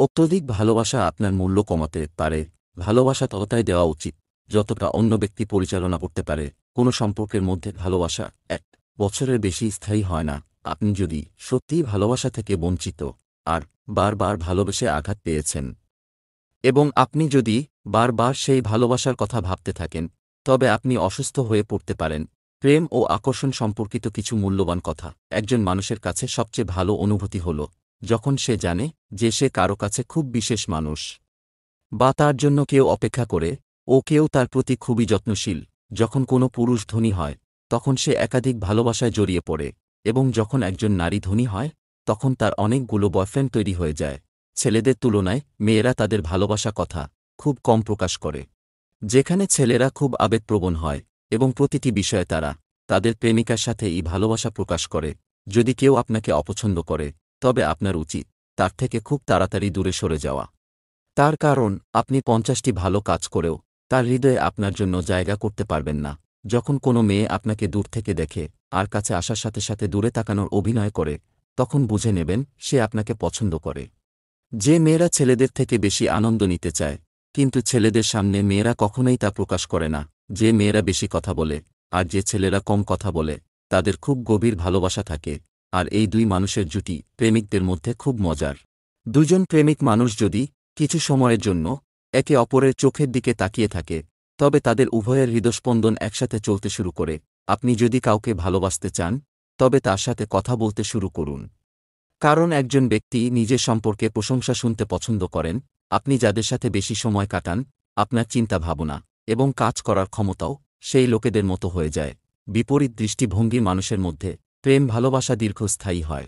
অত্যধিক ভালোবাসা আপনার মূল্য কমাতে পারে। ভালোবাসা ততটাই দেওয়া উচিত যতটা অন্য ব্যক্তি পরিচালনা করতে পারে। কোনো সম্পর্কের মধ্যে ভালোবাসা 1 বছরের বেশি স্থায়ী হয় না। আপনি যদি সত্যিই ভালোবাসা থেকে বঞ্চিত আর বারবার ভালোবেসে আঘাত পেয়েছেন এবং আপনি যদি বারবার সেই ভালোবাসার কথা ভাবতে থাকেন, তবে আপনি অসুস্থ হয়ে পড়তে পারেন। প্রেম ও আকর্ষণ সম্পর্কিত কিছু মূল্যবান কথা। একজন মানুষের কাছে সবচেয়ে ভালো অনুভূতি হল যখন সে জানে যে সে কারো কাছে খুব বিশেষ মানুষ, বা তার জন্য কেউ অপেক্ষা করে ও কেউ তার প্রতি খুবই যত্নশীল। যখন কোনো পুরুষ ধনী হয় তখন সে একাধিক ভালোবাসায় জড়িয়ে পড়ে, এবং যখন একজন নারী ধনী হয় তখন তার অনেকগুলো বয়ফ্রেন্ড তৈরি হয়ে যায়। ছেলেদের তুলনায় মেয়েরা তাদের ভালোবাসা কথা খুব কম প্রকাশ করে। যেখানে ছেলেরা খুব আবেগপ্রবণ হয় এবং প্রতিটি বিষয়ে তারা তাদের প্রেমিকার সাথে এই ভালোবাসা প্রকাশ করে। যদি কেউ আপনাকে অপছন্দ করে, তবে আপনার উচিত তার থেকে খুব তাড়াতাড়ি দূরে সরে যাওয়া। তার কারণ আপনি 50টি ভালো কাজ করেও তার হৃদয়ে আপনার জন্য জায়গা করতে পারবেন না। যখন কোনো মেয়ে আপনাকে দূর থেকে দেখে আর কাছে আসার সাথে সাথে দূরে তাকানোর অভিনয় করে, তখন বুঝে নেবেন সে আপনাকে পছন্দ করে। যে মেয়েরা ছেলেদের থেকে বেশি আনন্দ নিতে চায় কিন্তু ছেলেদের সামনে মেয়েরা কখনোই তা প্রকাশ করে না, যে মেয়েরা বেশি কথা বলে আর যে ছেলেরা কম কথা বলে, তাদের খুব গভীর ভালোবাসা থাকে। আর এই দুই মানুষের জুটি প্রেমিকদের মধ্যে খুব মজার। দুজন প্রেমিক মানুষ যদি কিছু সময়ের জন্য একে অপরের চোখের দিকে তাকিয়ে থাকে, তবে তাদের উভয়ের হৃদস্পন্দন একসাথে চলতে শুরু করে। আপনি যদি কাউকে ভালোবাসতে চান, তবে তার সাথে কথা বলতে শুরু করুন। কারণ একজন ব্যক্তি নিজের সম্পর্কে প্রশংসা শুনতে পছন্দ করেন। আপনি যাদের সাথে বেশি সময় কাটান, আপনার চিন্তা ভাবনা এবং কাজ করার ক্ষমতাও সেই লোকেদের মতো হয়ে যায়। বিপরীত দৃষ্টিভঙ্গির মানুষের মধ্যে প্রেম ভালোবাসা দীর্ঘস্থায়ী হয়।